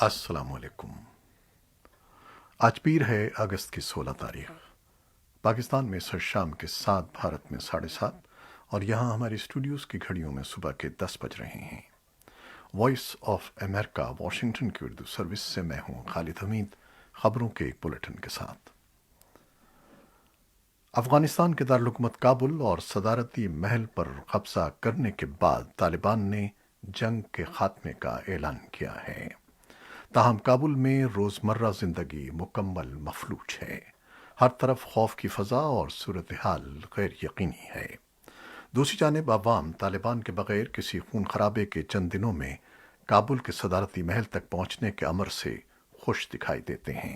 السلام علیکم۔ آج پیر ہے اگست کی 16 تاریخ۔ پاکستان میں سر شام کے 7، بھارت میں 7:30، اور یہاں ہمارے اسٹوڈیوز کی گھڑیوں میں صبح کے 10 بج رہے ہیں۔ وائس آف امریکہ واشنگٹن کی اردو سروس سے میں ہوں خالد حمید، خبروں کے ایک بلیٹن کے ساتھ۔ افغانستان کے دارالحکومت کابل اور صدارتی محل پر قبضہ کرنے کے بعد طالبان نے جنگ کے خاتمے کا اعلان کیا ہے۔ تاہم کابل میں روزمرہ زندگی مکمل مفلوج ہے۔ ہر طرف خوف کی فضا اور صورتحال غیر یقینی ہے۔ دوسری جانب عوام طالبان کے بغیر کسی خون خرابے کے چند دنوں میں کابل کے صدارتی محل تک پہنچنے کے امر سے خوش دکھائی دیتے ہیں۔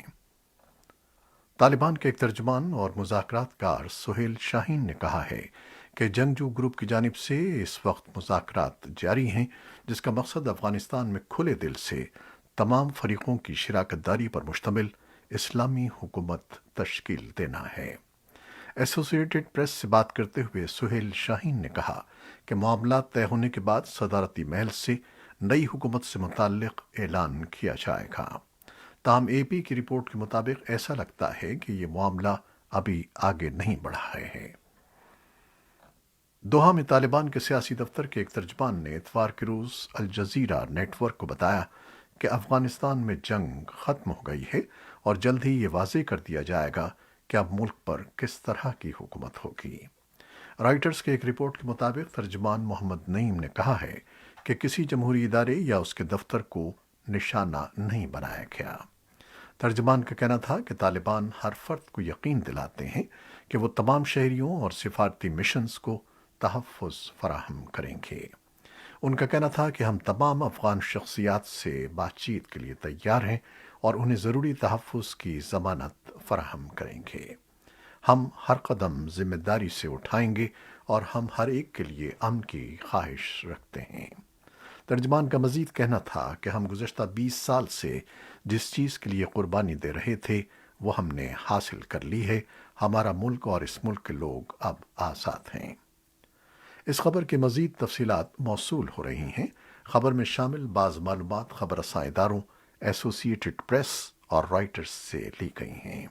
طالبان کے ایک ترجمان اور مذاکرات کار سہیل شاہین نے کہا ہے کہ جنگجو گروپ کی جانب سے اس وقت مذاکرات جاری ہیں، جس کا مقصد افغانستان میں کھلے دل سے تمام فریقوں کی شراکت داری پر مشتمل اسلامی حکومت تشکیل دینا ہے۔ ایسوسی ایٹڈ پریس سے بات کرتے ہوئے سہیل شاہین نے کہا کہ معاملات طے ہونے کے بعد صدارتی محل سے نئی حکومت سے متعلق اعلان کیا جائے گا۔ تاہم اے پی کی رپورٹ کے مطابق ایسا لگتا ہے کہ یہ معاملہ ابھی آگے نہیں بڑھا ہے۔ دوحہ میں طالبان کے سیاسی دفتر کے ایک ترجمان نے اتوار کے روز الجزیرہ نیٹ ورک کو بتایا کہ افغانستان میں جنگ ختم ہو گئی ہے اور جلد ہی یہ واضح کر دیا جائے گا کہ اب ملک پر کس طرح کی حکومت ہوگی۔ رائٹرز کے ایک رپورٹ کے مطابق ترجمان محمد نعیم نے کہا ہے کہ کسی جمہوری ادارے یا اس کے دفتر کو نشانہ نہیں بنایا گیا۔ ترجمان کا کہنا تھا کہ طالبان ہر فرد کو یقین دلاتے ہیں کہ وہ تمام شہریوں اور سفارتی مشنز کو تحفظ فراہم کریں گے۔ ان کا کہنا تھا کہ ہم تمام افغان شخصیات سے بات چیت کے لیے تیار ہیں اور انہیں ضروری تحفظ کی ضمانت فراہم کریں گے۔ ہم ہر قدم ذمہ داری سے اٹھائیں گے اور ہم ہر ایک کے لیے امن کی خواہش رکھتے ہیں۔ ترجمان کا مزید کہنا تھا کہ ہم گزشتہ 20 سال سے جس چیز کے لیے قربانی دے رہے تھے وہ ہم نے حاصل کر لی ہے۔ ہمارا ملک اور اس ملک کے لوگ اب آزاد ہیں۔ اس خبر کی مزید تفصیلات موصول ہو رہی ہیں۔ خبر میں شامل بعض معلومات خبر رساں اداروں ایسوسی ایٹڈ پریس اور رائٹرز سے لی گئی ہیں۔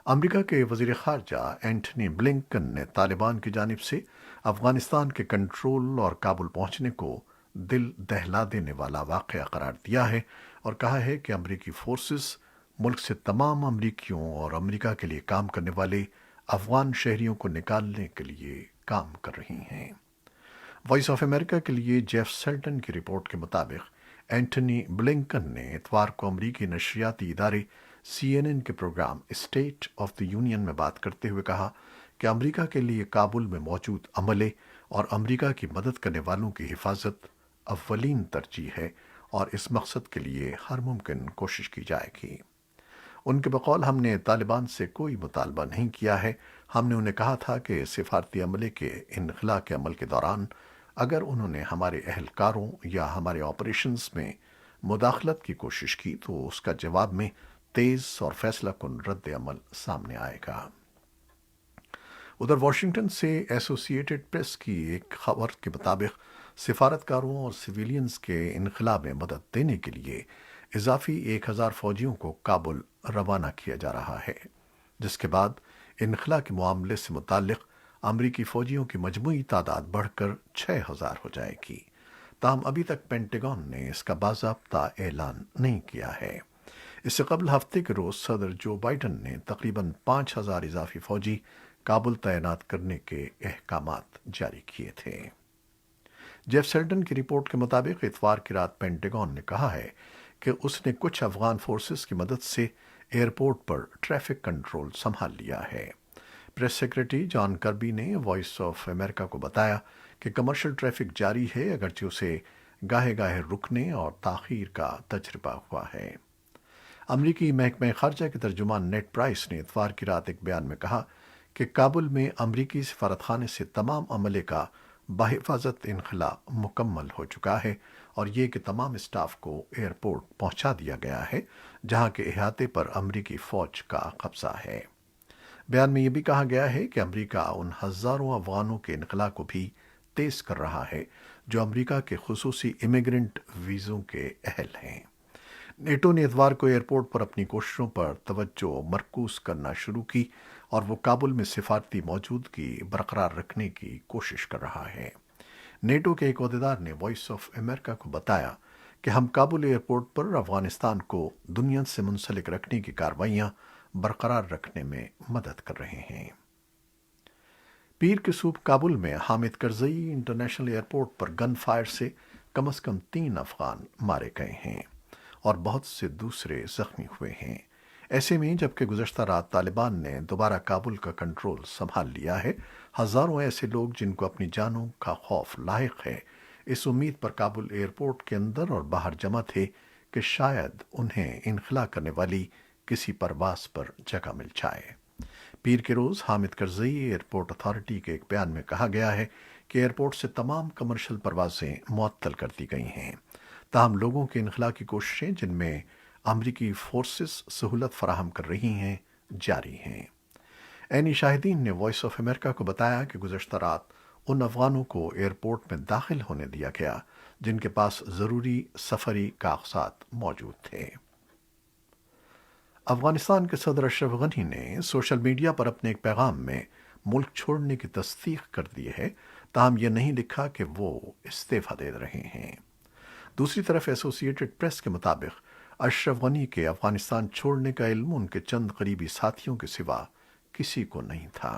امریکہ کے وزیر خارجہ اینٹنی بلنکن نے طالبان کی جانب سے افغانستان کے کنٹرول اور کابل پہنچنے کو دل دہلا دینے والا واقعہ قرار دیا ہے اور کہا ہے کہ امریکی فورسز ملک سے تمام امریکیوں اور امریکہ کے لیے کام کرنے والے افغان شہریوں کو نکالنے کے لیے کام کر رہی ہیں۔ وائس آف امریکہ کے لیے جیف سیلٹن کی رپورٹ کے مطابق اینٹنی بلنکن نے اتوار کو امریکی نشریاتی ادارے CNN کے programme state of the union میں بات کرتے ہوئے کہا کہ امریکہ کے لیے کابل میں موجود عملے اور امریکہ کی مدد کرنے والوں کی حفاظت اولین ترجیح ہے اور اس مقصد کے لیے ہر ممکن کوشش کی جائے گی۔ ان کے بقول ہم نے طالبان سے کوئی مطالبہ نہیں کیا ہے۔ ہم نے انہیں کہا تھا کہ سفارتی عملے کے انخلاء کے عمل کے دوران اگر انہوں نے ہمارے اہلکاروں یا ہمارے آپریشنز میں مداخلت کی کوشش کی تو اس کا جواب میں تیز اور فیصلہ کن رد عمل سامنے آئے گا۔ ادھر واشنگٹن سے ایسوسی ایٹڈ پریس کی ایک خبر کے مطابق سفارتکاروں اور سویلینز کے انخلاء میں مدد دینے کے لیے اضافی 1000 فوجیوں کو کابل روانہ کیا جا رہا ہے، جس کے بعد انخلاء کے معاملے سے متعلق امریکی فوجیوں کی مجموعی تعداد بڑھ کر 6000 ہو جائے گی۔ تاہم ابھی تک پینٹاگن نے اس کا باضابطہ اعلان نہیں کیا ہے۔ اس سے قبل ہفتے کے روز صدر جو بائیڈن نے تقریباً 5000 اضافی فوجی کابل تعینات کرنے کے احکامات جاری کیے تھے۔ جیف سیلٹن کی رپورٹ کے مطابق اتوار کی رات پینٹاگن نے کہا ہے کہ اس نے کچھ افغان فورسز کی مدد سے ایئرپورٹ پر ٹریفک کنٹرول سنبھال لیا ہے۔ پریس سیکریٹری جان کربی نے وائس آف امریکہ کو بتایا کہ کمرشل ٹریفک جاری ہے، اگرچہ اسے گاہے گاہے رکنے اور تاخیر کا تجربہ ہوا ہے۔ امریکی محکمہ خارجہ کے ترجمان نیڈ پرائس نے اتوار کی رات ایک بیان میں کہا کہ کابل میں امریکی سفارتخانے سے تمام عملے کا بحفاظت انخلاء مکمل ہو چکا ہے اور یہ کہ تمام اسٹاف کو ایئرپورٹ پہنچا دیا گیا ہے جہاں کے احاطے پر امریکی فوج کا قبضہ ہے۔ بیان میں یہ بھی کہا گیا ہے کہ امریکہ ان ہزاروں افغانوں کے انخلاء کو بھی تیز کر رہا ہے جو امریکہ کے خصوصی امیگرنٹ ویزوں کے اہل ہیں۔ نیٹو نے اتوار کو ایئرپورٹ پر اپنی کوششوں پر توجہ مرکوز کرنا شروع کی اور وہ کابل میں سفارتی موجودگی برقرار رکھنے کی کوشش کر رہا ہے۔ نیٹو کے ایک عہدیدار نے وائس آف امریکہ کو بتایا کہ ہم کابل ایئرپورٹ پر افغانستان کو دنیا سے منسلک رکھنے کی کارروائیاں برقرار رکھنے میں مدد کر رہے ہیں۔ پیر کے صبح کابل میں حامد کرزئی انٹرنیشنل ایئرپورٹ پر گن فائر سے کم از کم 3 افغان مارے گئے ہیں اور بہت سے دوسرے زخمی ہوئے ہیں۔ ایسے میں جبکہ گزشتہ رات طالبان نے دوبارہ کابل کا کنٹرول سنبھال لیا ہے، ہزاروں ایسے لوگ جن کو اپنی جانوں کا خوف لاحق ہے اس امید پر کابل ایئرپورٹ کے اندر اور باہر جمع تھے کہ شاید انہیں انخلا کرنے والی کسی پرواز پر جگہ مل جائے۔ پیر کے روز حامد کرزئی ایئرپورٹ اتھارٹی کے ایک بیان میں کہا گیا ہے کہ ایئرپورٹ سے تمام کمرشل پروازیں معطل کر دی گئی ہیں، تاہم لوگوں کے انخلا کی کوششیں جن میں امریکی فورسز سہولت فراہم کر رہی ہیں جاری ہیں۔ عینی شاہدین نے وائس آف امریکہ کو بتایا کہ گزشتہ رات ان افغانوں کو ایئرپورٹ میں داخل ہونے دیا گیا جن کے پاس ضروری سفری کاغذات موجود تھے۔ افغانستان کے صدر اشرف غنی نے سوشل میڈیا پر اپنے ایک پیغام میں ملک چھوڑنے کی تصدیق کر دی ہے، تاہم یہ نہیں لکھا کہ وہ استعفیٰ دے رہے ہیں۔ دوسری طرف ایسوسی ایٹڈ پریس کے مطابق اشرف غنی کے افغانستان چھوڑنے کا علم ان کے چند قریبی ساتھیوں کے سوا کسی کو نہیں تھا۔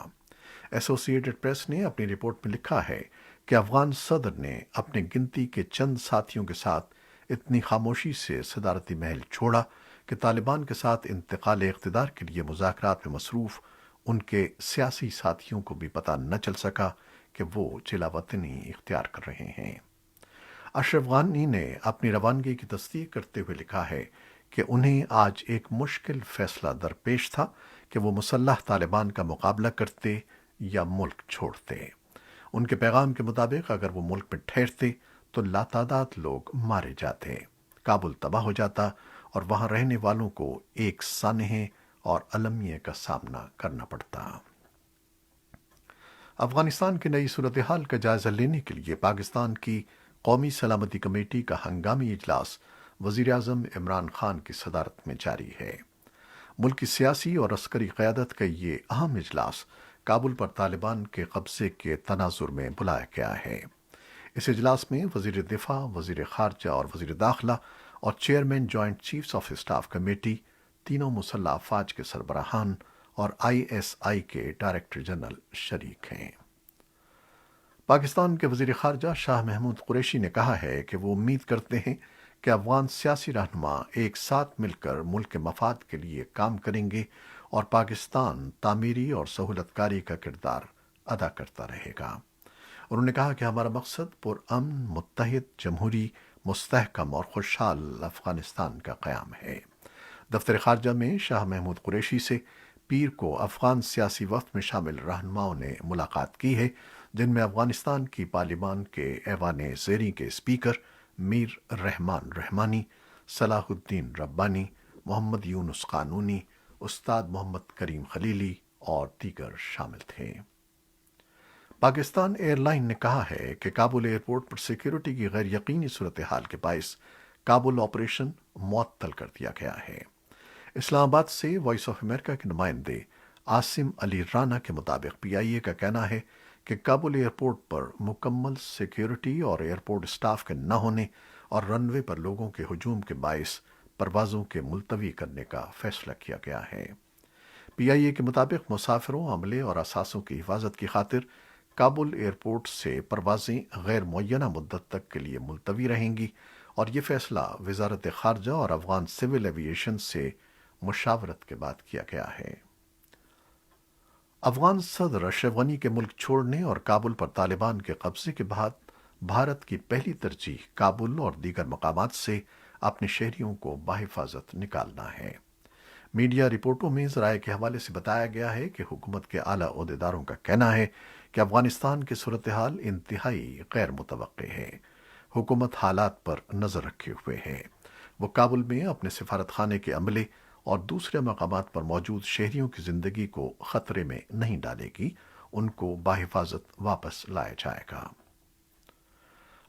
ایسوسی ایٹڈ پریس نے اپنی رپورٹ میں لکھا ہے کہ افغان صدر نے اپنے گنتی کے چند ساتھیوں کے ساتھ اتنی خاموشی سے صدارتی محل چھوڑا کہ طالبان کے ساتھ انتقال اقتدار کے لیے مذاکرات میں مصروف ان کے سیاسی ساتھیوں کو بھی پتہ نہ چل سکا کہ وہ جلا وطنی اختیار کر رہے ہیں۔ اشرف غانی نے اپنی روانگی کی تصدیق کرتے ہوئے لکھا ہے کہ انہیں آج ایک مشکل فیصلہ درپیش تھا کہ وہ مسلح طالبان کا مقابلہ کرتے یا ملک چھوڑتے۔ ان کے پیغام کے مطابق اگر وہ ملک میں ٹھہرتے تو لاتعداد لوگ مارے جاتے، کابل تباہ ہو جاتا اور وہاں رہنے والوں کو ایک سانحے اور المیہ کا سامنا کرنا پڑتا۔ افغانستان کی نئی صورتحال کا جائزہ لینے کے لیے پاکستان کی قومی سلامتی کمیٹی کا ہنگامی اجلاس وزیراعظم عمران خان کی صدارت میں جاری ہے۔ ملک کی سیاسی اور عسکری قیادت کا یہ اہم اجلاس کابل پر طالبان کے قبضے کے تناظر میں بلایا گیا ہے۔ اس اجلاس میں وزیر دفاع، وزیر خارجہ اور وزیر داخلہ اور chairman joint chiefs of staff committee, تینوں مسلح افواج کے سربراہان اور آئی ایس آئی کے ڈائریکٹر جنرل شریک ہیں۔ پاکستان کے وزیر خارجہ شاہ محمود قریشی نے کہا ہے کہ وہ امید کرتے ہیں کہ افغان سیاسی رہنما ایک ساتھ مل کر ملک کے مفاد کے لیے کام کریں گے اور پاکستان تعمیری اور سہولت کاری کا کردار ادا کرتا رہے گا۔ انہوں نے کہا کہ ہمارا مقصد پرامن، متحد، جمہوری، مستحکم اور خوشحال افغانستان کا قیام ہے۔ دفتر خارجہ میں شاہ محمود قریشی سے پیر کو افغان سیاسی وفد میں شامل رہنماؤں نے ملاقات کی ہے، جن میں افغانستان کی پارلیمان کے ایوان زیریں کے اسپیکر میر رحمان رحمانی، صلاح الدین ربانی، محمد یونس قانونی، استاد محمد کریم خلیلی اور دیگر شامل تھے۔ پاکستان ایئر لائن نے کہا ہے کہ کابل ایئرپورٹ پر سیکیورٹی کی غیر یقینی صورتحال کے باعث کابل آپریشن معطل کر دیا گیا ہے۔ اسلام آباد سے وائس آف امریکہ کے نمائندے عاصم علی رانا کے مطابق پی آئی اے کا کہنا ہے کہ کابل ایئرپورٹ پر مکمل سیکیورٹی اور ایئرپورٹ سٹاف کے نہ ہونے اور رن وے پر لوگوں کے ہجوم کے باعث پروازوں کے ملتوی کرنے کا فیصلہ کیا گیا ہے۔ پی آئی اے کے مطابق مسافروں، عملے اور اثاثوں کی حفاظت کی خاطر کابل ایئرپورٹ سے پروازیں غیر معینہ مدت تک کے لیے ملتوی رہیں گی اور یہ فیصلہ وزارت خارجہ اور افغان سول ایوی ایشن سے مشاورت کے بعد کیا گیا ہے۔ افغان صدر اشرف غنی کے ملک چھوڑنے اور کابل پر طالبان کے قبضے کے بعد بھارت کی پہلی ترجیح کابل اور دیگر مقامات سے اپنے شہریوں کو بحفاظت نکالنا ہے۔ میڈیا رپورٹوں میں ذرائع کے حوالے سے بتایا گیا ہے کہ حکومت کے اعلیٰ عہدیداروں کا کہنا ہے کہ افغانستان کی صورتحال انتہائی غیر متوقع ہے۔ حکومت حالات پر نظر رکھے ہوئے ہے۔ وہ کابل میں اپنے سفارت خانے کے عملے اور دوسرے مقامات پر موجود شہریوں کی زندگی کو خطرے میں نہیں ڈالے گی، ان کو بحفاظت واپس لایا جائے گا۔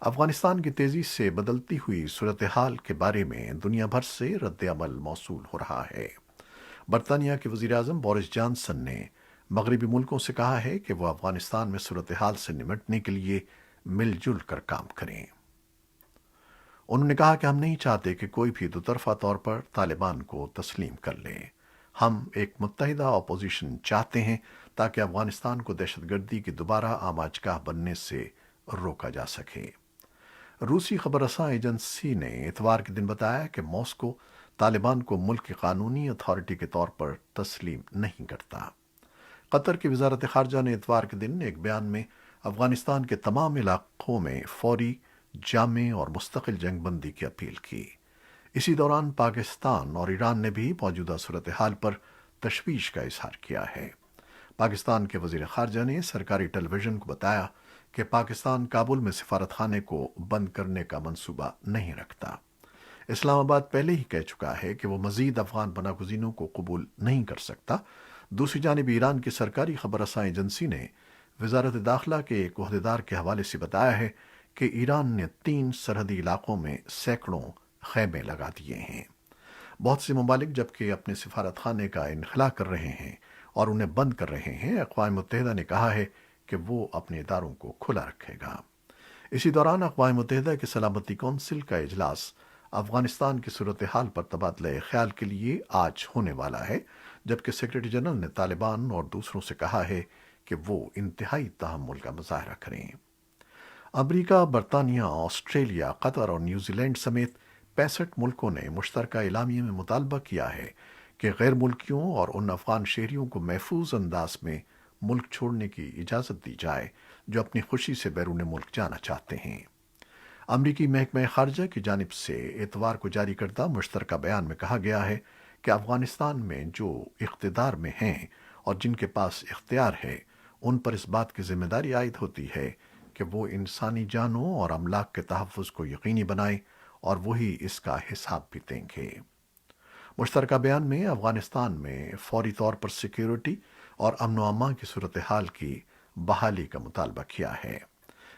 افغانستان کی تیزی سے بدلتی ہوئی صورتحال کے بارے میں دنیا بھر سے رد عمل موصول ہو رہا ہے۔ برطانیہ کے وزیر اعظم بورس جانسن نے مغربی ملکوں سے کہا ہے کہ وہ افغانستان میں صورتحال سے نمٹنے کے لیے مل جل کر کام کریں۔ انہوں نے کہا کہ ہم نہیں چاہتے کہ کوئی بھی دوطرفہ طور پر طالبان کو تسلیم کر لے۔ ہم ایک متحدہ اپوزیشن چاہتے ہیں تاکہ افغانستان کو دہشت گردی کی دوبارہ آماج گاہ بننے سے روکا جا سکے۔ روسی خبر رساں ایجنسی نے اتوار کے دن بتایا کہ ماسکو طالبان کو ملک کی قانونی اتھارٹی کے طور پر تسلیم نہیں کرتا۔ قطر کی وزارت خارجہ نے اتوار کے دن ایک بیان میں افغانستان کے تمام علاقوں میں فوری، جامع اور مستقل جنگ بندی کی اپیل کی۔ اسی دوران پاکستان اور ایران نے بھی موجودہ صورتحال پر تشویش کا اظہار کیا ہے۔ پاکستان کے وزیر خارجہ نے سرکاری ٹیلی ویژن کو بتایا کہ پاکستان کابل میں سفارت خانے کو بند کرنے کا منصوبہ نہیں رکھتا۔ اسلام آباد پہلے ہی کہہ چکا ہے کہ وہ مزید افغان پناہ گزینوں کو قبول نہیں کر سکتا۔ دوسری جانب ایران کی سرکاری خبر رساں ایجنسی نے وزارت داخلہ کے ایک عہدیدار کے حوالے سے بتایا ہے کہ ایران نے 3 سرحدی علاقوں میں سینکڑوں خیمے لگا دیے ہیں۔ بہت سے ممالک جبکہ اپنے سفارت خانے کا انخلا کر رہے ہیں اور انہیں بند کر رہے ہیں، اقوام متحدہ نے کہا ہے کہ وہ اپنے اداروں کو کھلا رکھے گا۔ اسی دوران اقوام متحدہ کی سلامتی کونسل کا اجلاس افغانستان کی صورتحال پر تبادلہ خیال کے لیے آج ہونے والا ہے، جبکہ سیکرٹری جنرل نے طالبان اور دوسروں سے کہا ہے کہ وہ انتہائی تحمل کا مظاہرہ کریں۔ امریکہ، برطانیہ، آسٹریلیا، قطر اور نیوزی لینڈ سمیت 65 ملکوں نے مشترکہ اعلامیے میں مطالبہ کیا ہے کہ غیر ملکیوں اور ان افغان شہریوں کو محفوظ انداز میں ملک چھوڑنے کی اجازت دی جائے جو اپنی خوشی سے بیرون ملک جانا چاہتے ہیں۔ امریکی محکمہ خارجہ کی جانب سے اتوار کو جاری کردہ مشترکہ بیان میں کہا گیا ہے کہ افغانستان میں جو اقتدار میں ہیں اور جن کے پاس اختیار ہے، ان پر اس بات کی ذمہ داری عائد ہوتی ہے کہ وہ انسانی جانوں اور املاک کے تحفظ کو یقینی بنائیں اور وہی اس کا حساب بھی دیں گے۔ مشترکہ بیان میں افغانستان میں فوری طور پر سیکیورٹی اور امن و امان کی صورتحال کی بحالی کا مطالبہ کیا ہے۔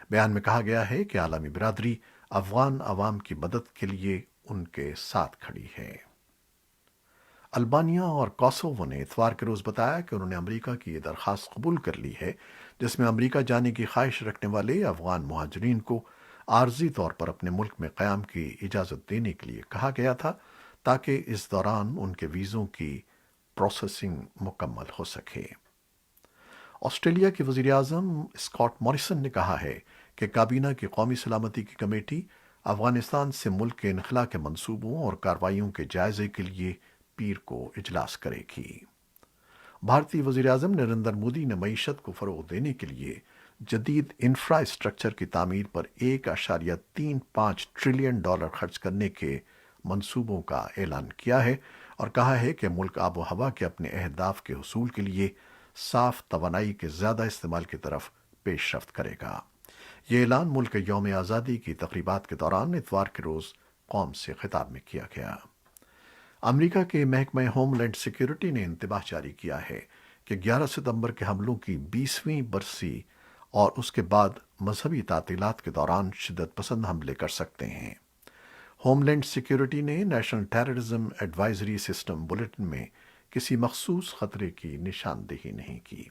بیان میں کہا گیا ہے کہ عالمی برادری افغان عوام کی مدد کے لیے ان کے ساتھ کھڑی ہے۔ البانیہ اور کوسوو نے اتوار کے روز بتایا کہ انہوں نے امریکہ کی یہ درخواست قبول کر لی ہے جس میں امریکہ جانے کی خواہش رکھنے والے افغان مہاجرین کو عارضی طور پر اپنے ملک میں قیام کی اجازت دینے کے لیے کہا گیا تھا تاکہ اس دوران ان کے ویزوں کی پروسیسنگ مکمل ہو سکے۔ آسٹریلیا کے وزیر اعظم اسکاٹ موریسن نے کہا ہے کہ کابینہ کی قومی سلامتی کی کمیٹی افغانستان سے ملک کے انخلا کے منصوبوں اور کارروائیوں کے جائزے کے لیے پیر کو اجلاس کرے گی۔ بھارتی وزیر اعظم نریندر مودی نے معیشت کو فروغ دینے کے لیے جدید انفراسٹرکچر کی تعمیر پر $1.35 ٹریلین خرچ کرنے کے منصوبوں کا اعلان کیا ہے اور کہا ہے کہ ملک آب و ہوا کے اپنے اہداف کے حصول کے لیے صاف توانائی کے زیادہ استعمال کی طرف پیش رفت کرے گا۔ یہ اعلان ملک یوم آزادی کی تقریبات کے دوران اتوار کے روز قوم سے خطاب میں کیا گیا۔ امریکہ کے محکمہ ہوم لینڈ سیکیورٹی نے انتباہ جاری کیا ہے کہ 11 ستمبر کے حملوں کی 20ویں برسی اور اس کے بعد مذہبی تعطیلات کے دوران شدت پسند حملے کر سکتے ہیں۔ ہوم لینڈ سیکیورٹی نے national terrorism advisory system bulletin میں کسی مخصوص خطرے کی نشاندہی نہیں کی،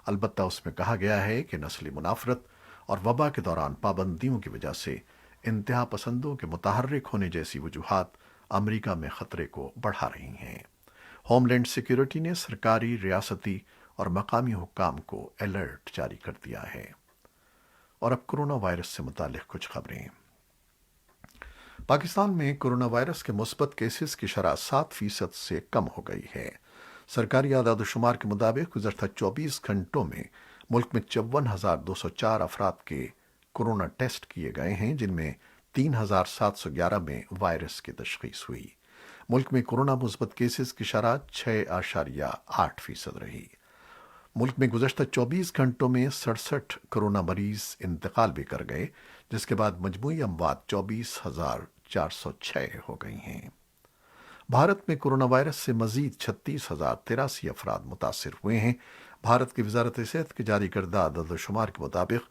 البتہ اس میں کہا گیا ہے کہ نسلی منافرت اور وبا کے دوران پابندیوں کی وجہ سے انتہا پسندوں کے متحرک ہونے جیسی وجوہات امریکہ میں خطرے کو بڑھا رہی ہیں۔ ہوم لینڈ سیکیورٹی نے سرکاری، ریاستی اور مقامی حکام کو الرٹ جاری کر دیا ہے۔ اور اب کرونا وائرس سے متعلق کچھ خبریں۔ پاکستان میں کرونا وائرس کے مثبت کیسز کی شرح 7% سے کم ہو گئی ہے۔ سرکاری اعداد و شمار کے مطابق گزشتہ 24 گھنٹوں میں ملک میں 52,204 افراد کے کرونا ٹیسٹ کیے گئے ہیں، جن میں 3,711 میں وائرس کی تشخیص ہوئی۔ ملک میں کرونا مثبت کیسز کی شرح 6.8% رہی۔ ملک میں گزشتہ 24 گھنٹوں میں 67 کرونا مریض انتقال بھی کر گئے، جس کے بعد مجموعی اموات 24,406 ہو گئی ہیں۔ بھارت میں کرونا وائرس سے مزید 36,083 افراد متاثر ہوئے ہیں۔ بھارت کی وزارت صحت کے جاری کردہ عدد و شمار کے مطابق